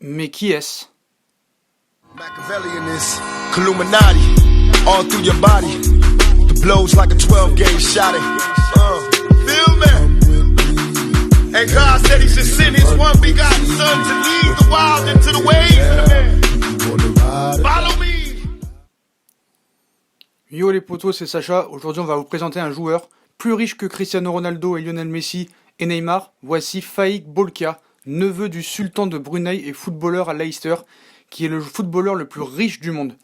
Mais qui est-ce? Machiavellianist, Illuminati, all through your body. The blows like a 12-gauge shot. Feel me? And God said he should send his one begotten son to lead the wild into the ways of the man. Follow me. Yo les potos, c'est Sacha. Aujourd'hui, on va vous présenter un joueur plus riche que Cristiano Ronaldo et Lionel Messi et Neymar. Voici Faik Boulka, neveu du sultan de Brunei et footballeur à Leicester, qui est le footballeur le plus riche du monde.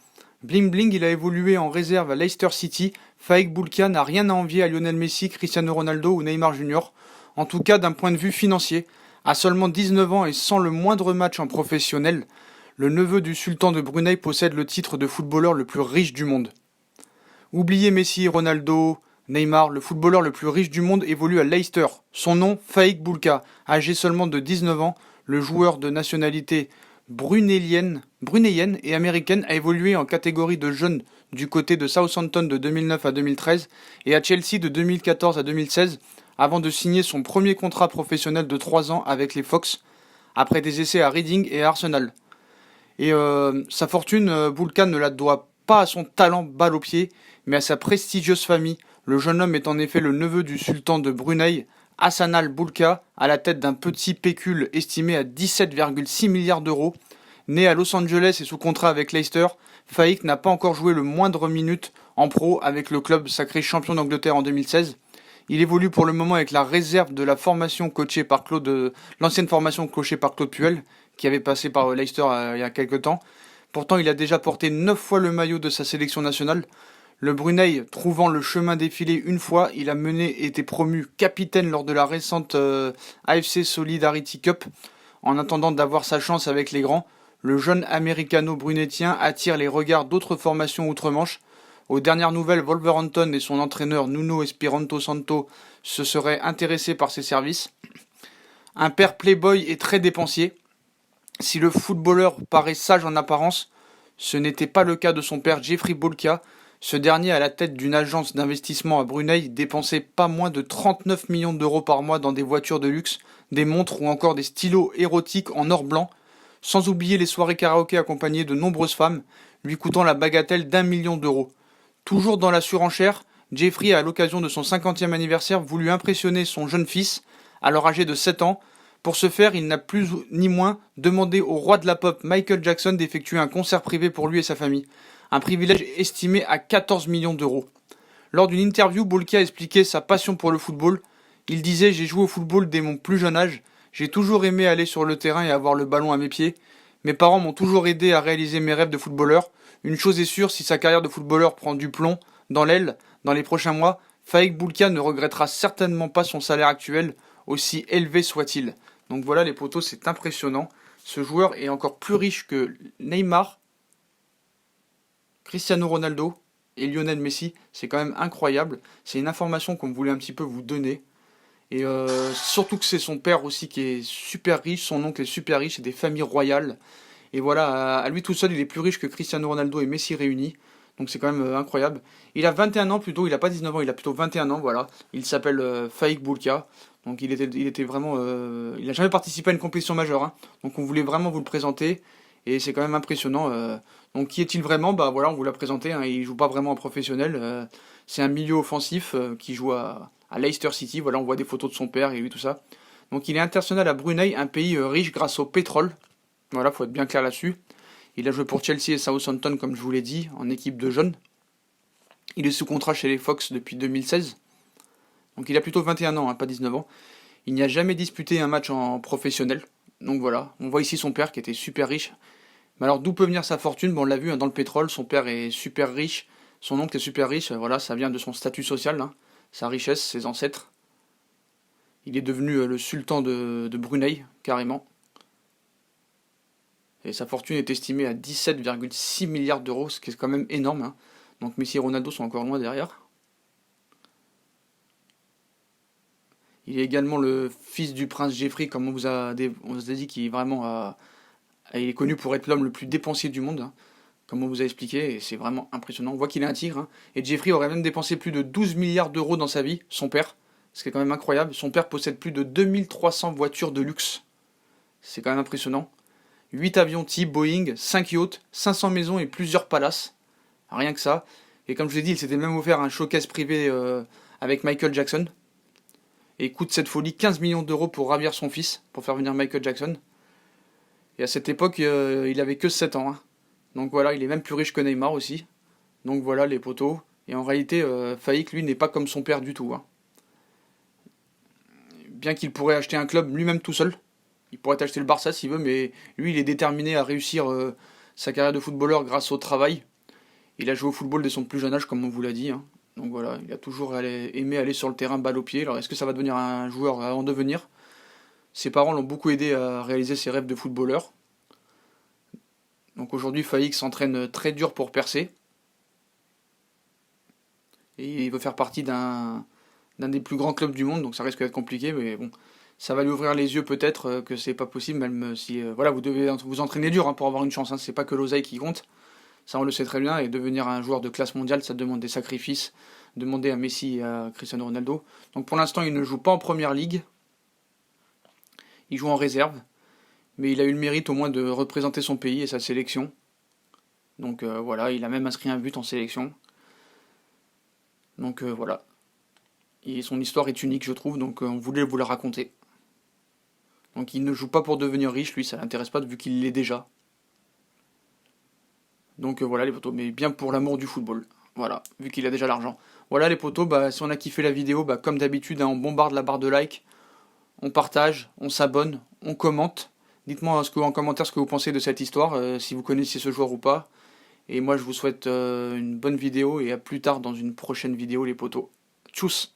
Bling bling, il a évolué en réserve à Leicester City. Faik Boulka n'a rien à envier à Lionel Messi, Cristiano Ronaldo ou Neymar Junior. En tout cas, d'un point de vue financier, à seulement 19 ans et sans le moindre match en professionnel, le neveu du sultan de Brunei possède le titre de footballeur le plus riche du monde. Oubliez Messi, Ronaldo, Neymar, le footballeur le plus riche du monde évolue à Leicester. Son nom, Faik Boulka, âgé seulement de 19 ans, le joueur de nationalité brunéienne et américaine a évolué en catégorie de jeunes du côté de Southampton de 2009 à 2013 et à Chelsea de 2014 à 2016 avant de signer son premier contrat professionnel de 3 ans avec les Fox après des essais à Reading et à Arsenal. Et sa fortune, Boulka ne la doit pas à son talent balle au pied, mais à sa prestigieuse famille. Le jeune homme est en effet le neveu du sultan de Brunei, Hassan al-Boulka, à la tête d'un petit pécule estimé à 17,6 milliards d'euros. Né à Los Angeles et sous contrat avec Leicester, Faik n'a pas encore joué le moindre minute en pro avec le club sacré champion d'Angleterre en 2016. Il évolue pour le moment avec la réserve de la formation coachée par l'ancienne formation coachée par Claude Puel, qui avait passé par Leicester il y a quelques temps. Pourtant, il a déjà porté 9 fois le maillot de sa sélection nationale. Le Brunei, trouvant le chemin défilé une fois, il a mené et été promu capitaine lors de la récente AFC Solidarity Cup. En attendant d'avoir sa chance avec les grands, le jeune américano-brunettien attire les regards d'autres formations outre-Manche. Aux dernières nouvelles, Wolverhampton et son entraîneur Nuno Espirito Santo se seraient intéressés par ses services. Un père playboy et très dépensier. Si le footballeur paraît sage en apparence, ce n'était pas le cas de son père Jeffrey Boulka. Ce dernier, à la tête d'une agence d'investissement à Brunei, dépensait pas moins de 39 millions d'euros par mois dans des voitures de luxe, des montres ou encore des stylos érotiques en or blanc, sans oublier les soirées karaoké accompagnées de nombreuses femmes, lui coûtant la bagatelle d'1 million d'euros. Toujours dans la surenchère, Jeffrey a à l'occasion de son 50e anniversaire voulu impressionner son jeune fils, alors âgé de 7 ans. Pour ce faire, il n'a plus ni moins demandé au roi de la pop Michael Jackson d'effectuer un concert privé pour lui et sa famille. Un privilège estimé à 14 millions d'euros. Lors d'une interview, Boulka a expliqué sa passion pour le football. Il disait « J'ai joué au football dès mon plus jeune âge. J'ai toujours aimé aller sur le terrain et avoir le ballon à mes pieds. Mes parents m'ont toujours aidé à réaliser mes rêves de footballeur. Une chose est sûre, si sa carrière de footballeur prend du plomb dans l'aile dans les prochains mois, Faik Boulka ne regrettera certainement pas son salaire actuel, aussi élevé soit-il. » Donc voilà les potos, c'est impressionnant. Ce joueur est encore plus riche que Neymar, Cristiano Ronaldo et Lionel Messi. C'est quand même incroyable. C'est une information qu'on voulait un petit peu vous donner. Et surtout que c'est son père aussi qui est super riche, son oncle est super riche, c'est des familles royales. Et voilà, à lui tout seul, il est plus riche que Cristiano Ronaldo et Messi réunis. Donc c'est quand même incroyable. Il a 21 ans plutôt, il a pas 19 ans, il a plutôt 21 ans, voilà. Il s'appelle Faik Boulka. Donc il était vraiment... il n'a jamais participé à une compétition majeure. Hein. Donc on voulait vraiment vous le présenter. Et c'est quand même impressionnant. Donc qui est-il vraiment? Bah voilà, on vous l'a présenté. Hein. Il joue pas vraiment en professionnel. C'est un milieu offensif qui joue à Leicester City. Voilà, on voit des photos de son père et lui, tout ça. Donc il est international à Brunei, un pays riche grâce au pétrole. Voilà, faut être bien clair là-dessus. Il a joué pour Chelsea et Southampton, comme je vous l'ai dit, en équipe de jeunes. Il est sous contrat chez les Fox depuis 2016. Donc il a plutôt 21 ans, hein, pas 19 ans. Il n'y a jamais disputé un match en professionnel. Donc voilà, on voit ici son père qui était super riche. Mais alors d'où peut venir sa fortune? Bon, on l'a vu hein, dans le pétrole, son père est super riche. Son oncle est super riche, voilà, ça vient de son statut social, hein, sa richesse, ses ancêtres. Il est devenu le sultan de Brunei, carrément. Et sa fortune est estimée à 17,6 milliards d'euros, ce qui est quand même énorme. Hein. Donc Messi et Ronaldo sont encore loin derrière. Il est également le fils du prince Jeffrey, comme on vous a dit, qui est vraiment il est connu pour être l'homme le plus dépensier du monde, hein, comme on vous a expliqué, et c'est vraiment impressionnant. On voit qu'il est un tigre, hein, et Jeffrey aurait même dépensé plus de 12 milliards d'euros dans sa vie, son père, ce qui est quand même incroyable. Son père possède plus de 2300 voitures de luxe, c'est quand même impressionnant. 8 avions type Boeing, 5 yachts, 500 maisons et plusieurs palaces. Rien que ça. Et comme je vous ai dit, il s'était même offert un showcase privé avec Michael Jackson. Et il coûte cette folie 15 millions d'euros pour ravir son fils, pour faire venir Michael Jackson. Et à cette époque, il avait que 7 ans. Hein. Donc voilà, il est même plus riche que Neymar aussi. Donc voilà les potos. Et en réalité, Faïk, lui, n'est pas comme son père du tout. Hein. Bien qu'il pourrait acheter un club lui-même tout seul. Il pourrait acheter le Barça s'il veut, mais lui, il est déterminé à réussir sa carrière de footballeur grâce au travail. Il a joué au football dès son plus jeune âge, comme on vous l'a dit. Hein. Donc voilà, il a toujours aimé aller sur le terrain, balle au pied. Alors est-ce que ça va devenir un joueur à en devenir ? Ses parents l'ont beaucoup aidé à réaliser ses rêves de footballeur. Donc aujourd'hui, Faïk s'entraîne très dur pour percer. Et il veut faire partie d'un des plus grands clubs du monde, donc ça risque d'être compliqué, mais bon, ça va lui ouvrir les yeux peut-être que c'est pas possible, même si voilà, vous devez vous entraîner dur hein, pour avoir une chance. Hein. C'est pas que l'oseille qui compte. Ça, on le sait très bien, et devenir un joueur de classe mondiale, ça demande des sacrifices, demander à Messi et à Cristiano Ronaldo. Donc pour l'instant, il ne joue pas en première ligue, il joue en réserve, mais il a eu le mérite au moins de représenter son pays et sa sélection. Donc voilà, il a même inscrit un but en sélection. Donc voilà. Et son histoire est unique, je trouve, donc on voulait vous la raconter. Donc il ne joue pas pour devenir riche, lui, ça l'intéresse pas, vu qu'il l'est déjà. Donc voilà les potos, mais bien pour l'amour du football. Voilà, vu qu'il a déjà l'argent. Voilà les potos, si on a kiffé la vidéo, comme d'habitude, hein, on bombarde la barre de like, on partage, on s'abonne, on commente. Dites-moi en commentaire ce que vous pensez de cette histoire, si vous connaissiez ce joueur ou pas. Et moi je vous souhaite une bonne vidéo et à plus tard dans une prochaine vidéo les potos. Tchuss!